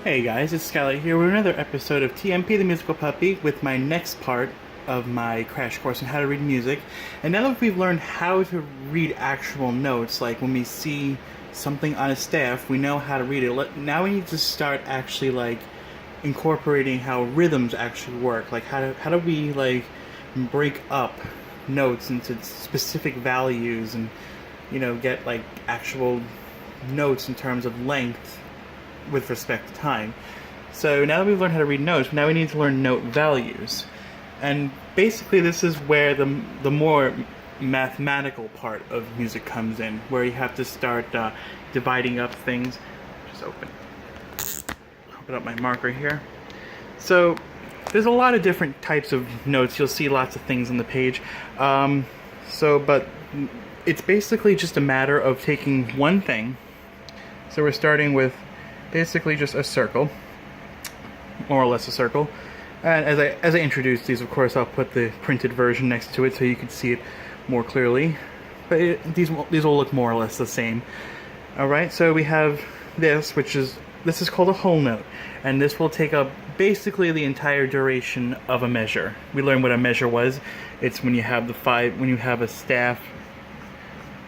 Hey guys, it's Skylight here with another episode of TMP the Musical Puppy with my next part of my crash course on how to read music. And now that we've learned how to read actual notes, like when we see something on a staff, we know how to read it. Now we need to start actually like incorporating how rhythms actually work. Like how do we like break up notes into specific values and get like actual notes in terms of length with respect to time. So now that we've learned how to read notes, now we need to learn note values. And basically this is where the more mathematical part of music comes in, where you have to start dividing up things. Just open up my marker here. So there's a lot of different types of notes. You'll see lots of things on the page. But it's basically just a matter of taking one thing. So we're starting with basically just a circle, more or less a circle. And as I introduce these, of course, I'll put the printed version next to it so you can see it more clearly. But these will look more or less the same. All right, so we have this, this is called a whole note, and this will take up basically the entire duration of a measure. We learned what a measure was. It's when you have a staff,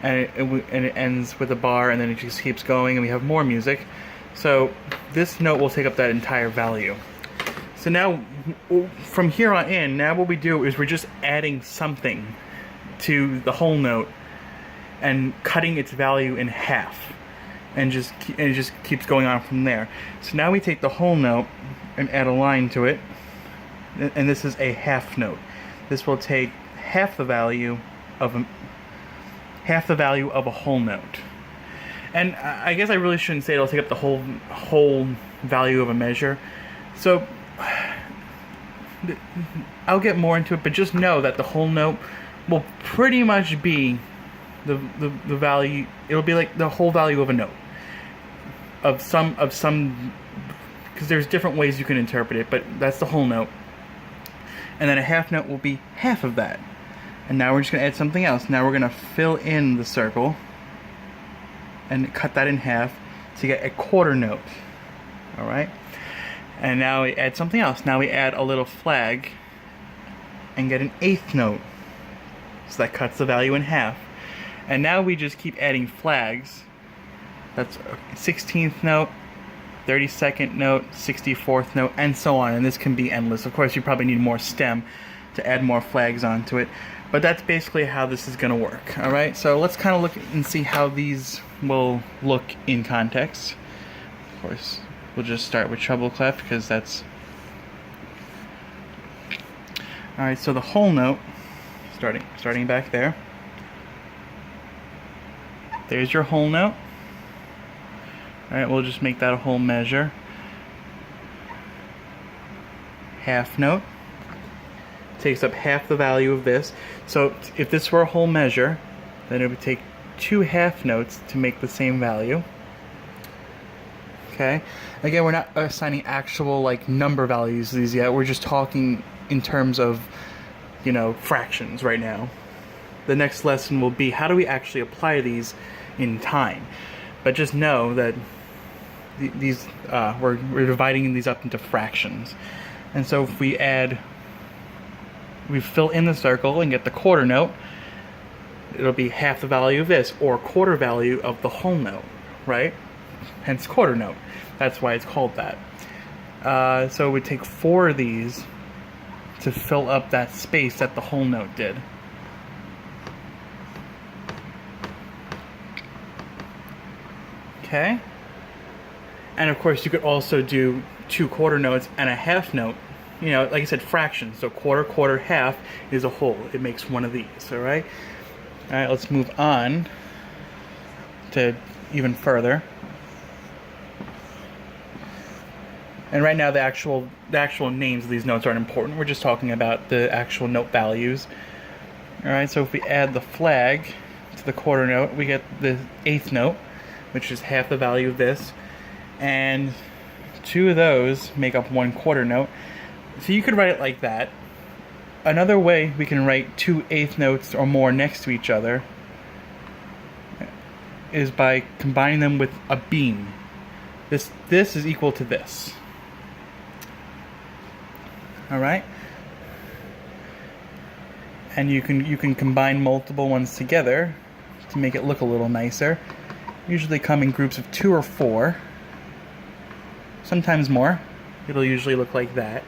and it ends with a bar, and then it just keeps going, and we have more music. So this note will take up that entire value. So now, from here on in, now what we do is we're just adding something to the whole note and cutting its value in half, and it just keeps going on from there. So now we take the whole note and add a line to it, and this is a half note. This will take half the value of a whole note. And I guess I really shouldn't say it'll take up the whole value of a measure. So I'll get more into it, but just know that the whole note will pretty much be the value. It'll be like the whole value of a note. Of some, because there's different ways you can interpret it, but that's the whole note. And then a half note will be half of that. And now we're just going to add something else. Now we're going to fill in the circle and cut that in half to get a quarter note. Alright? And now we add something else. Now we add a little flag and get an eighth note. So that cuts the value in half. And now we just keep adding flags. That's a 16th note, 32nd note, 64th note, and so on. And this can be endless. Of course, you probably need more stem to add more flags onto it. But that's basically how this is going to work. Alright, so let's kind of look and see how these will look in context. Of course, we'll just start with treble clef because that's... Alright, so the whole note, starting back there. There's your whole note. Alright, we'll just make that a whole measure. Half note. Takes up half the value of this. So if this were a whole measure, then it would take 2 half notes to make the same value. Okay? Again, we're not assigning actual like number values to these yet. We're just talking in terms of, fractions right now. The next lesson will be how do we actually apply these in time. But just know that we're dividing these up into fractions. And so if we fill in the circle and get the quarter note, it'll be half the value of this, or quarter value of the whole note, right? Hence quarter note. That's why it's called that. So it would take 4 of these to fill up that space that the whole note did. Okay? And of course you could also do 2 quarter notes and a half note. Like I said, fractions. So quarter, half is a whole. It makes one of these, alright? Alright, let's move on to even further. And right now the actual names of these notes aren't important. We're just talking about the actual note values. Alright, so if we add the flag to the quarter note, we get the eighth note, which is half the value of this. And 2 of those make up 1 quarter note. So you could write it like that. Another way we can write 2 eighth notes or more next to each other is by combining them with a beam. This is equal to this. All right? And you can combine multiple ones together to make it look a little nicer. Usually come in groups of 2 or 4. Sometimes more. It'll usually look like that.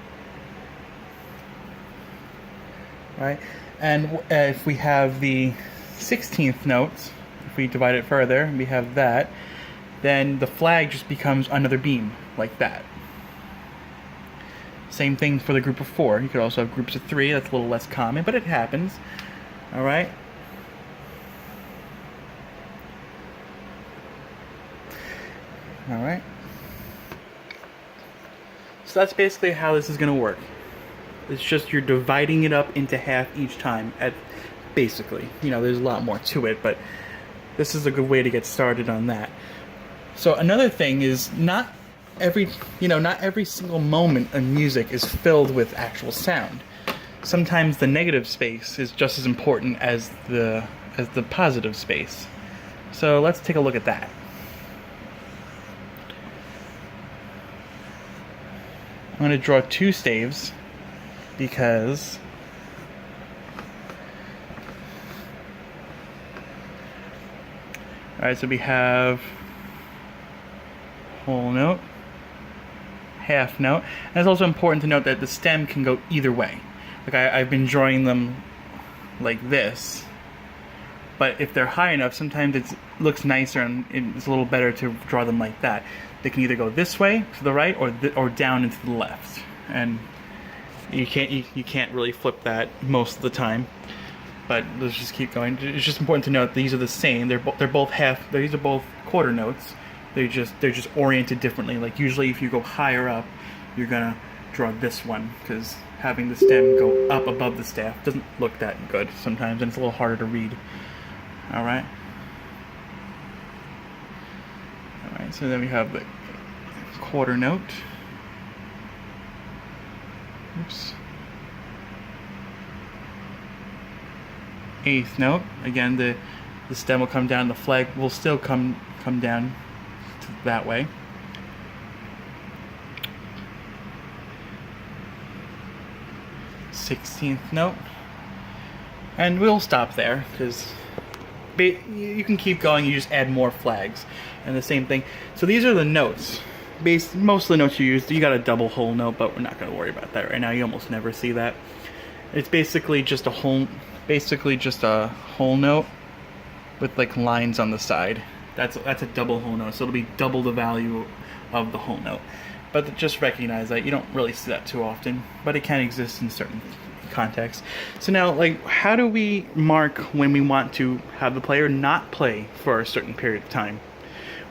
Right? And if we have the 16th notes, if we divide it further, we have that, then the flag just becomes another beam, like that. Same thing for the group of 4. You could also have groups of 3. That's a little less common, but it happens. All right? All right. So that's basically how this is going to work. It's just you're dividing it up into half each time. Basically, there's a lot more to it, but this is a good way to get started on that. So another thing is not every single moment in music is filled with actual sound. Sometimes the negative space is just as important as the positive space. So let's take a look at that. I'm going to draw 2 staves because alright, so we have whole note, half note, and it's also important to note that the stem can go either way. Like I've been drawing them like this, but if they're high enough, sometimes it looks nicer and it's a little better to draw them like that. They can either go this way to the right or down into the left, and you can't really flip that most of the time. But let's just keep going. It's just important to note these are the same. These are both quarter notes. They're just oriented differently. Like usually, if you go higher up, you're gonna draw this one because having the stem go up above the staff doesn't look that good sometimes, and it's a little harder to read. All right. All right. So then we have the quarter note. Oops. 8th note. Again, the stem will come down. The flag will still come down that way. Sixteenth note, and we'll stop there because you can keep going. You just add more flags, and the same thing. So these are the notes. Most of the notes you use, you got a double whole note, but we're not going to worry about that right now. You almost never see that. It's basically just a whole note with like lines on the side. That's a double whole note, so it'll be double the value of the whole note. But just recognize that you don't really see that too often, but it can exist in certain contexts. So now, like, how do we mark when we want to have the player not play for a certain period of time?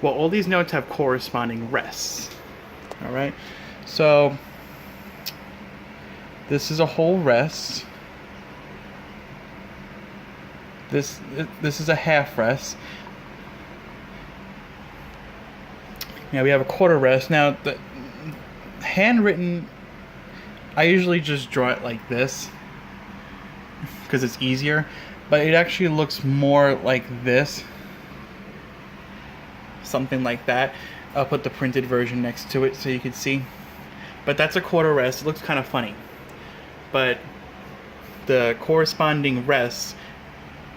Well, all these notes have corresponding rests. All right, so this is a whole rest. This is a half rest. Now we have a quarter rest. Now the handwritten, I usually just draw it like this because it's easier, but it actually looks more like this, something like that. I'll put the printed version next to it so you can see, but that's a quarter rest. It looks kind of funny, but the corresponding rests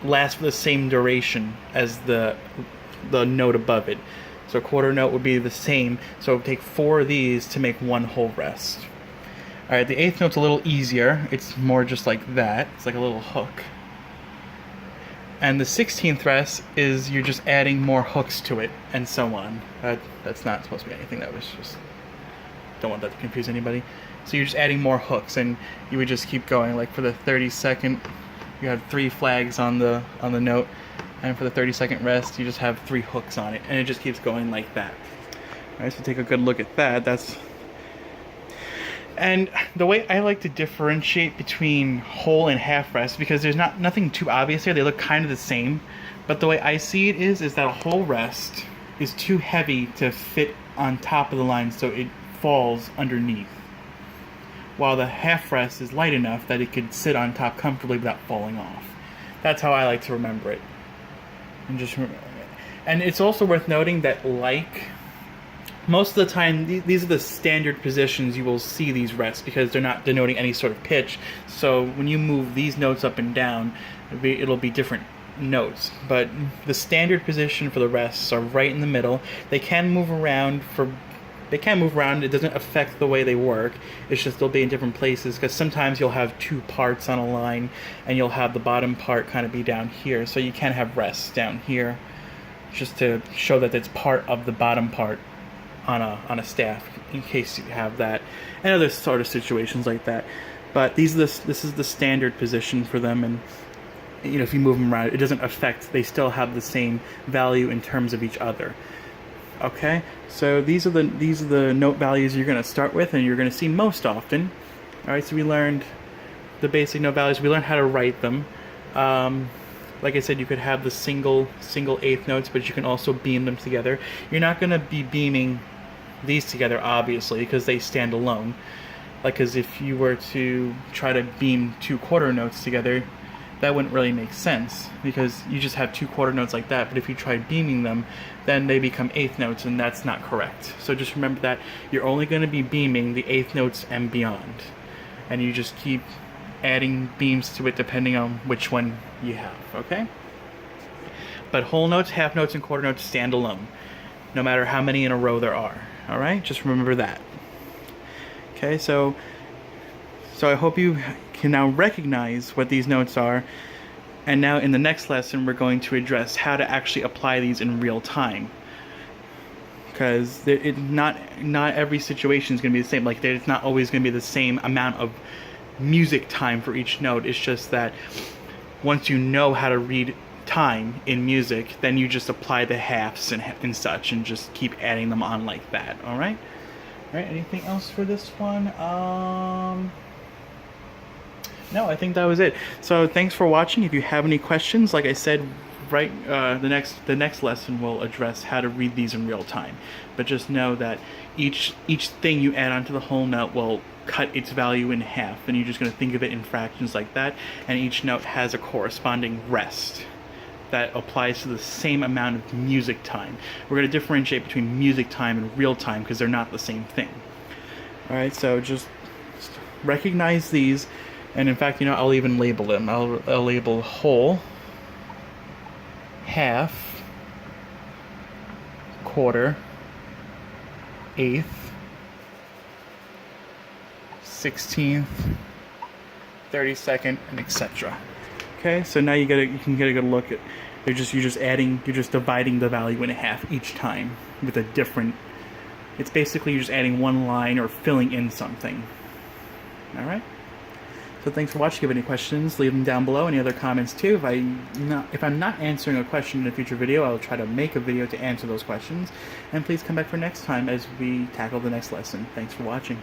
last for the same duration as the note above it. So a quarter note would be the same, so it would take 4 of these to make one whole rest. Alright, the 8th note's a little easier. It's more just like that. It's like a little hook. And the 16th rest is you're just adding more hooks to it, and so on. That's not supposed to be anything. That was just... Don't want that to confuse anybody. So you're just adding more hooks, and you would just keep going. Like for the 32nd, you have 3 flags on the note. And for the 32nd rest, you just have 3 hooks on it, and it just keeps going like that. All right, so take a good look at that. And the way I like to differentiate between whole and half rest, because there's nothing too obvious here. They look kind of the same, but the way I see it is that a whole rest is too heavy to fit on top of the line, so it falls underneath, while the half rest is light enough that it could sit on top comfortably without falling off. That's how I like to remember it. And it's also worth noting that like most of the time, these are the standard positions you will see these rests because they're not denoting any sort of pitch. So when you move these notes up and down, it'll be different notes. But the standard position for the rests are right in the middle. They can move around It doesn't affect the way they work. It's just they'll be in different places because sometimes you'll have two parts on a line and you'll have the bottom part kind of be down here. So you can have rests down here just to show that it's part of the bottom part on a staff in case you have that and other sort of situations like that. But this is the standard position for them, and if you move them around, it doesn't affect. They still have the same value in terms of each other. Okay, so these are the note values you're going to start with and you're going to see most often. All right, so we learned the basic note values. We learned how to write them. Like I said, you could have the single eighth notes, but you can also beam them together. You're not going to be beaming these together, obviously, because they stand alone. Because if you were to try to beam two quarter notes together, that wouldn't really make sense, because you just have two quarter notes like that. But if you try beaming them, then they become eighth notes, and that's not correct. So just remember that you're only going to be beaming the eighth notes and beyond. And you just keep adding beams to it depending on which one you have, okay? But whole notes, half notes, and quarter notes stand alone, no matter how many in a row there are. All right, just remember that. Okay, so I hope you can now recognize what these notes are, and now in the next lesson we're going to address how to actually apply these in real time. Because not every situation is going to be the same. Like, it's not always going to be the same amount of music time for each note. It's just that once you know how to read time in music, then you just apply the halves and such, and just keep adding them on like that. All right. Anything else for this one? No, I think that was it. So thanks for watching. If you have any questions, like I said, the next lesson will address how to read these in real time. But just know that each thing you add onto the whole note will cut its value in half, and you're just going to think of it in fractions like that, and each note has a corresponding rest that applies to the same amount of music time. We're going to differentiate between music time and real time because they're not the same thing. Alright, so just recognize these, and in fact, I'll even label them. I'll label whole, half, quarter, eighth, 16th, 32nd, and etc. Okay, so now you can get a good look at. You're just dividing the value in half each time with a different. It's basically you're just adding one line or filling in something. All right. So thanks for watching. If you have any questions, leave them down below. Any other comments too? If I'm not answering a question in a future video, I'll try to make a video to answer those questions. And please come back for next time as we tackle the next lesson. Thanks for watching.